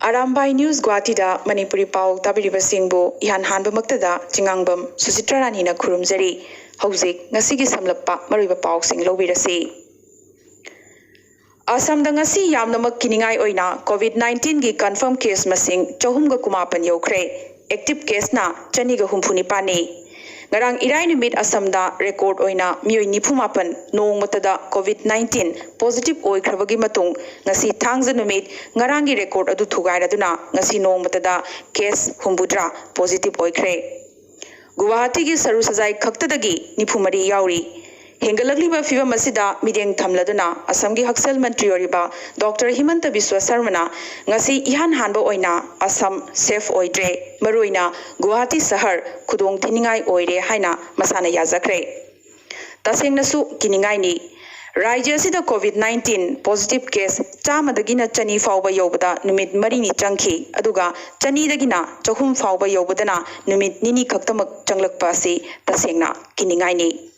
Arambai News Guatida Manipuri Pau Tabiriba Singbo Ihan Hanba Maktada Jingangbam Susitrarani na Kurumjari Hauzik Nasigi Samlapa Mariba Pau Sing Lobirasi Asam Dangasi Yamnamak Kiningai Oina COVID-19 gi confirm case masing Chahumga Kumapan Yokre active case na Chaniga Humpuni Pani Ngarang irai numit Asamda record oina mioi nipumapan noong matada COVID-19 positive oi khrabagi matung ngasi thangza numit ngarangi record adu thugaira duna ngasi noong matada case humbudra positive oi khre Guwahati gi saru sajai khaktadagi nipumari yauri Hengalagliba fiba masida mideng thamladuna Asam gi Haksal Mantri oriba Dr. Himanta Biswa Sarmana ngasi ihan hanba oina Asam safe oidre maruina Guwahati sahar khudong thiningai oire haina masana yajakre tasengnasu kiningai ni Rajya sida COVID-19 positive case chamadagina chani fauba yobada numit marini changki aduga chani dagina chahum fauba yobadana numit nini khaktamak changlakpa si tasengna kiningai ni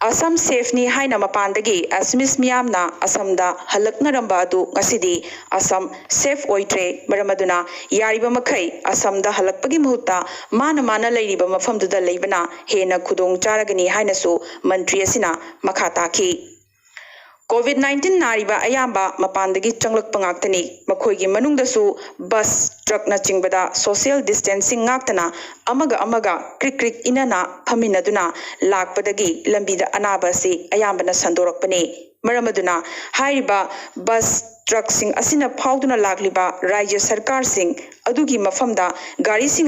Asam safe ni haina mapandagi asmis miyamna Asamda halakna ramba adu ngasidi Asam safe oitre maramaduna yariba makai Asamda halakpagi muhuta mana leiriba mafamduda leibana hena khudong charagani haina su mantri asina makhata ki COVID-19 nariba ayamba mapandagi changlak pangaktani makhoigi manungdasu bus truck na chingbada social distancing ngaktana amaga krik inana phaminaduna lakpadagi lambida anaba si ayambana sandorakpani maramaduna hairiba bus truck sing asina phauduna lakliba rajya sarkar sing adugi mafamda gari sing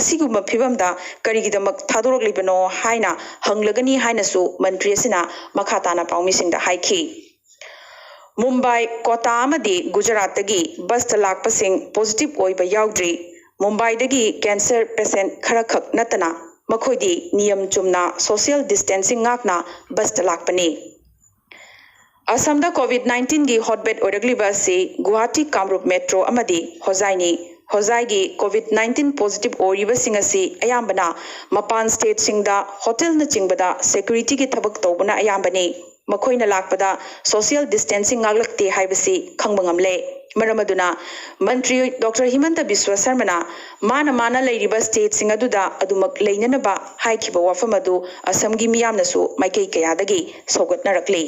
asiguma phibamda karigidamak thadoroklibano haina hanglagani haina su mantri asina makhatana paumi singda haiki Mumbai Kota amadi Gujarat dagi bus talakpa sing positive oiba yaudri Mumbai dagi cancer patient kharakhak natana makhodi niyam chumna social distancing ngakna bus talakpani Asamda COVID-19 gi hotbed oragliba si Guwahati Kamrup Metro amadi Hozai gi COVID-19 positive oriba singasi ayambana mapan state singda hotel na chingbada security gi thabak tawbana ayambani Makoina lakpada social distancing ngaglakte haibasi khangbangamle maramaduna Mantri Dr. Himanta Biswa Sarmana mana leiriba state singaduda adumak leinanaba haikiba wafamadu Asamgi miyamnasu maikei kayadagi sogatnarakli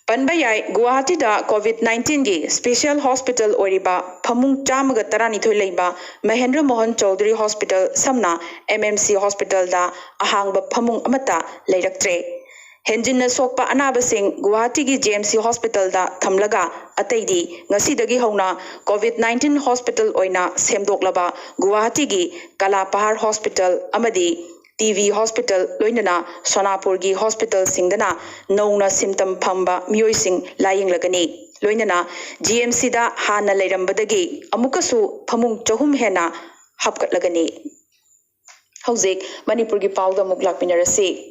Panbayai Guwahati da COVID-19 gi special hospital oriba phamung chamaga taranithoi leiba Mahendra Mohan Chaudhary Hospital samna MMC Hospital da ahangba phamung amata leiraktre Henjinna sokpa anabasing Guwahati gi JMC Hospital da thamlaga ataidi ngasidagi hauna COVID-19 hospital oina semdoklaba Guwahati gi Kalapahar Hospital amadi TV Hospital loinana Sonapur gi Hospital singdana nauna symptom phamba mioi sing laying lagani loinana GMC da hana leirambadagi amukasu phamung chahum hena hapkat lagani Hauzik Manipur gi pawda muklak pinarasi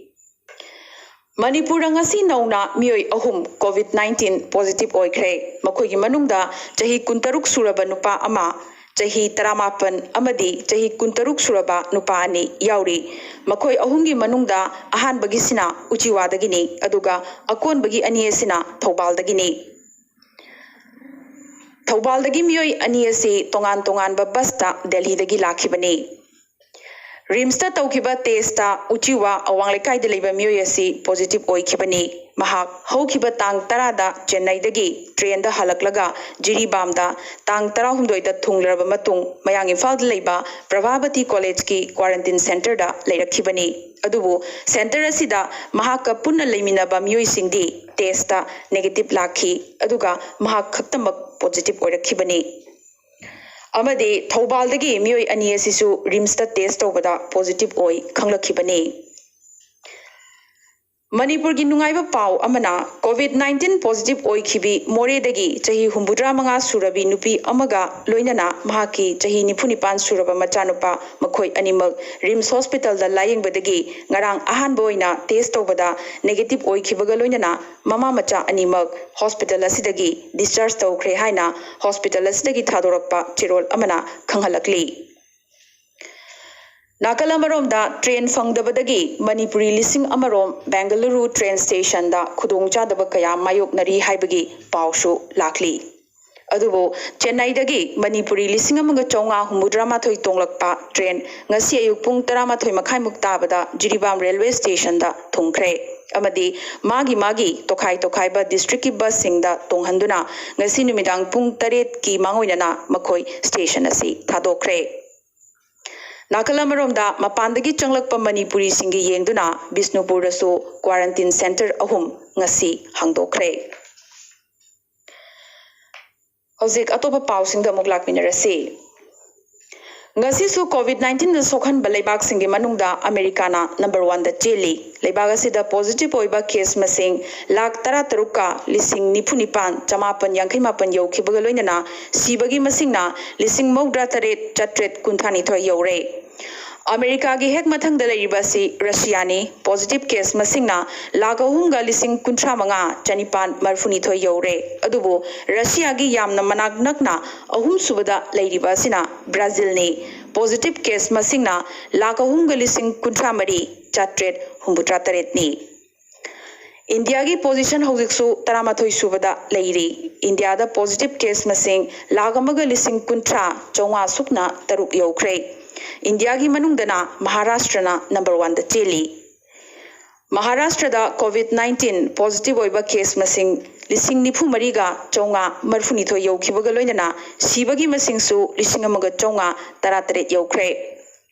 Manipur ngasi nauna mioi ahum COVID-19 positive oikre makhoigi manungda chahi 16 suraba nupa ama chahi 18 amadi chahi 16 suraba nupa ani yauri makhoi ahumgi manungda ahan bagisina uchiwadagini aduga akon bagi ani esina Thoubaldagini Thoubaldagi mioi ani esi tongan ba basta Delhi dagi lakhibani Rimsta taukiba testa uchiwa awanglekai de leiba mioi asi positive oikibani mahak haukiba tang tarada Chennai dagi train da halaklaga Jiribam da tang 16 da thunglaraba matung mayang Imphal da leiba Prabhavati College ki quarantine center da leirakhibani adubu center asida mahaka punna leiminaba mioi singdi testa negative lakhi aduga mahak khaktamak positive oirakhibani Amadi Thoubaldagi mioi ani asisu rimsta test tawbada positive oi khanglakhibani Manipur gi nungaiba paw amana COVID-19 positive oi khibi more dagi chahi 75 surabi nupi amaga loinana mahaki chahi 95 suraba machanupa makhoi animal Rims Hospital da laying badagi ngarang ahan boina test tawbada negative oi khibaga loinana mama macha animal hospital asidagi discharge tawkhre haina hospital asidagi thadorakpa chirol amana khanghalakli Nakalamaromda train fangdabadagi Manipuri lising amarom Bengaluru train station da khudongchadaba kaya mayoknari haibagi pawshu lakli अदुबो चेन्नईदगी मणिपुरी 1950 तोंगलक्पा train ngasi ayuk pung 13 makhai muk tabada Jiribam railway station da thungkhre amadi magi tokhai ba district ki bus sing da tonghanduna ngasi numidang pung 8 ki mangoinana makhoi station asi thadokre Nakalamaromda mapandagi changlakpa Manipuri singi yengduna Bisnupur dasu quarantine center ahum ngasi hangdokre Hojik atopa pausing da muglak minarasi ngasi su COVID-19 da sokhan balaibak singi manungda Americana number 1 da cheli laibag asida positive oiba case masing lakh 13 ka lising nipunipan chamapan yangkai mapan yaukibaga loinana sibagi masingna lising mogdra taret chatret kunthani thoi yaure America gi hek mathang da laibasi Russia ni positive case masingna lakh ahumga lising kunthra manga chanipan marfuni thoi yaure adubo Russia gi yamna manak nakna ahum subada lairibasina Brazil ni positive case masingna lakh ahumga lising kunthra mari chatret humbutra taret ni India की position हौजिकसु 13 सुबदा लेरी India दा positive case मसिंग लागमग लिसिंग कुंथ्रा चौंगा सुकना तरुक यौख्रे India की मनुंगदना महाराष्ट्र ना number 1 दा चेली महाराष्ट्र दा कोविड-19 positive ओइबा case मसिंग लिसिंग निफु मरीगा चौंगा मरफुनिथो यौखिबगा लोइनना सिबगी मसिंगसु लिसिंग अमगा चौंगा 13 यौख्रे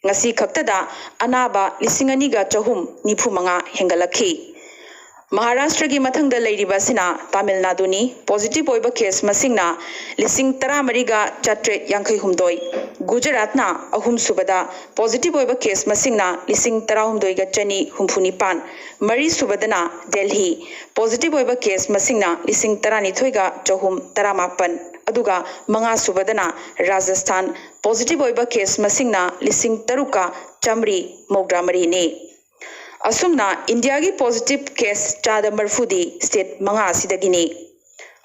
ngasi khaktada anaba lising ani ga chahum nifu manga hengalakhi Maharashtra ki mathang da leiriba sina Tamil Nadu ni positive oiba case masingna lising 13 ga chatret yankhai humdoi Gujarat na ahum subada positive oiba case masingna lising 13 ga chani humphuni pan mari subadana Delhi positive oiba case masingna lising 12 ga chahum 18 aduga manga subadana Rajasthan positive oiba case masingna lising 3 ka chamri mogdra mari ne asumna India ki positive case chada marfudi state manga sidagini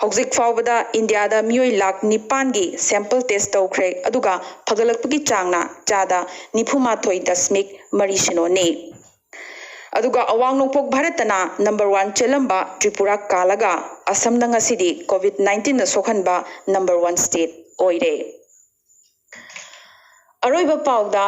hojik fawbada India da mioi lakh 9 gi sample test tawkhre aduga phagalakpagi changna chada 93 mari sino ne aduga awang nokpok bharatana number 1 chelamba Tripura kalaga Assam na ngasidi COVID-19 na sokhanba number 1 state oire aroiba pawda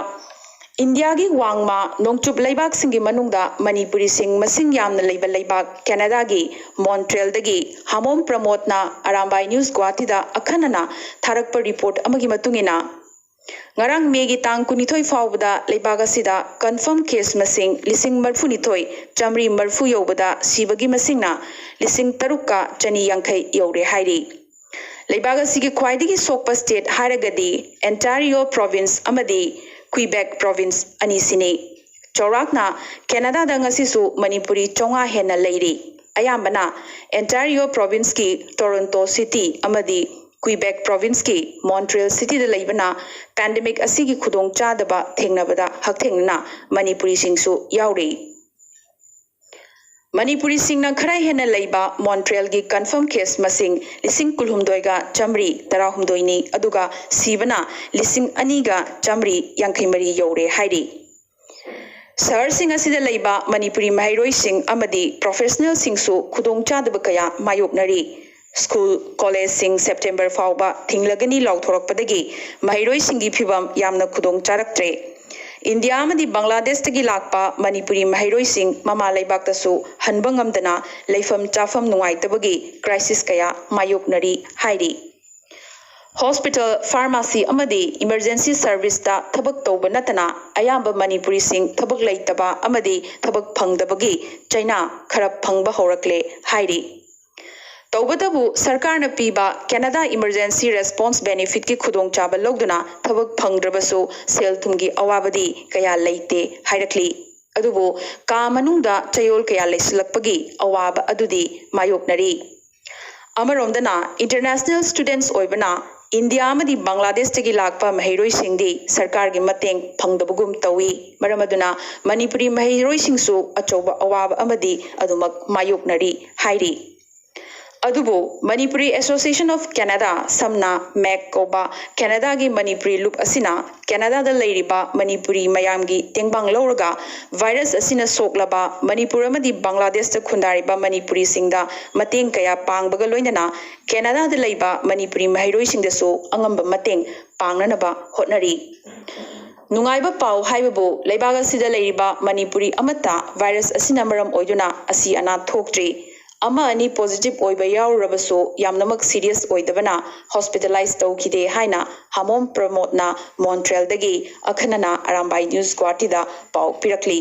India ki wangma nongchup laibak singi manungda Manipuri sing masing yamna leiba laibak Canada gi Montreal dagi Hamom Pramod na Arambai News Guwahati da akhanana tharakpa report amagi matungina ngarang megi tang kunithoi fawbada laibak asida confirm case masing lising marfu nithoi chamri marfu yobada sibagi masingna lising taruka chani yankhai yore hairi laibak asigi khwaidagi sokpa state haragadi Ontario province amadi Quebec province anisini Chorakna Canada da ngasisu Manipuri chonga hena leiri ayambana Ontario province ki Toronto city amadi Quebec province ki Montreal city da leibana pandemic asigi khudong chadaba thengnabada hakthengna Manipuri singsu yauri Manipuri singna khara hena leiba Montreal gi confirm case masing lising kulhumdoi ga chamri 12 ni aduga sibana lising ani ga chamri yankhai mari yore hairi Sahar sing asida leiba Manipuri mahairoi sing amadi professional singsu khudong chadaba kaya mayoknari school college sing September fawba thinglagani lauthorakpadagi mahairoi singi phibam yamna khudong charaktre India amadi Bangladesh tagi lakpa Manipuri mahairoi sing mama laibak tasu hanbang amdana leifam chafam nungaitabagi crisis kaya mayoknari hairi Hospital pharmacy amadi emergency service da thabak tawba natana ayamba Manipuri sing thabak leitaba amadi thabak phangdabagi China kharap phangba horakle hairi Tawbatabu sarkar na piba Canada emergency response benefit ki khudong chaba logduna thabak phangdrabasu sel thumgi awabadi kaya leite hairakli adubu ka manungda chayol kaya leislakpagi awaba adudi mayoknari amaromdana international students oibana India amadi Bangladesh tagi lakpa mahairoi singdi sarkar gi mateng phangdabugum tawi maramaduna Manipuri mahairoi singsu achoba awaba amadi adumak mayoknari hairi अदुबो Manipuri association of Canada समना मैक कोबा Canada की Manipuri loop असिना Canada दा लेरिबा Manipuri मयामगी तेंगबांग लौरगा virus असिना सोकलबा मणिपुर अमदी बांग्लादेश दा खुंदारिबा मणिपुरी सिंगदा मतेंग कया पांगबगा लोइनना कैनाडा दा लेबा मणिपुरी महिरोइ सिंगदसो अंगंबा मतेंग पांगननबा होटनरी नुंगाइबा पाउ हाइबबो लेबाग असिदा लेरिबा मणिपुरी अमता वायरस असिना मरम ओइदुना असि अना थोक्ट्री अमा अनि पॉजिटिव ओइबा याउरबसो यामनमक सीरियस ओइदबना हॉस्पिटलाइज तौखिदे हाइना हामोम प्रमोदना मॉन्ट्रियल दगी अखनना अरामबाई न्यूज़ गुवाहाटीदा पाउ पिरकली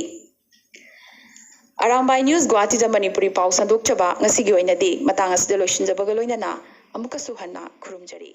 अरामबाई न्यूज़ गुवाहाटीदा मणिपुरी पाउ संदोकचबा ngasi gi oinadi matang asida loishinjabga loinana amukasु हन्ना खुरुमजरी।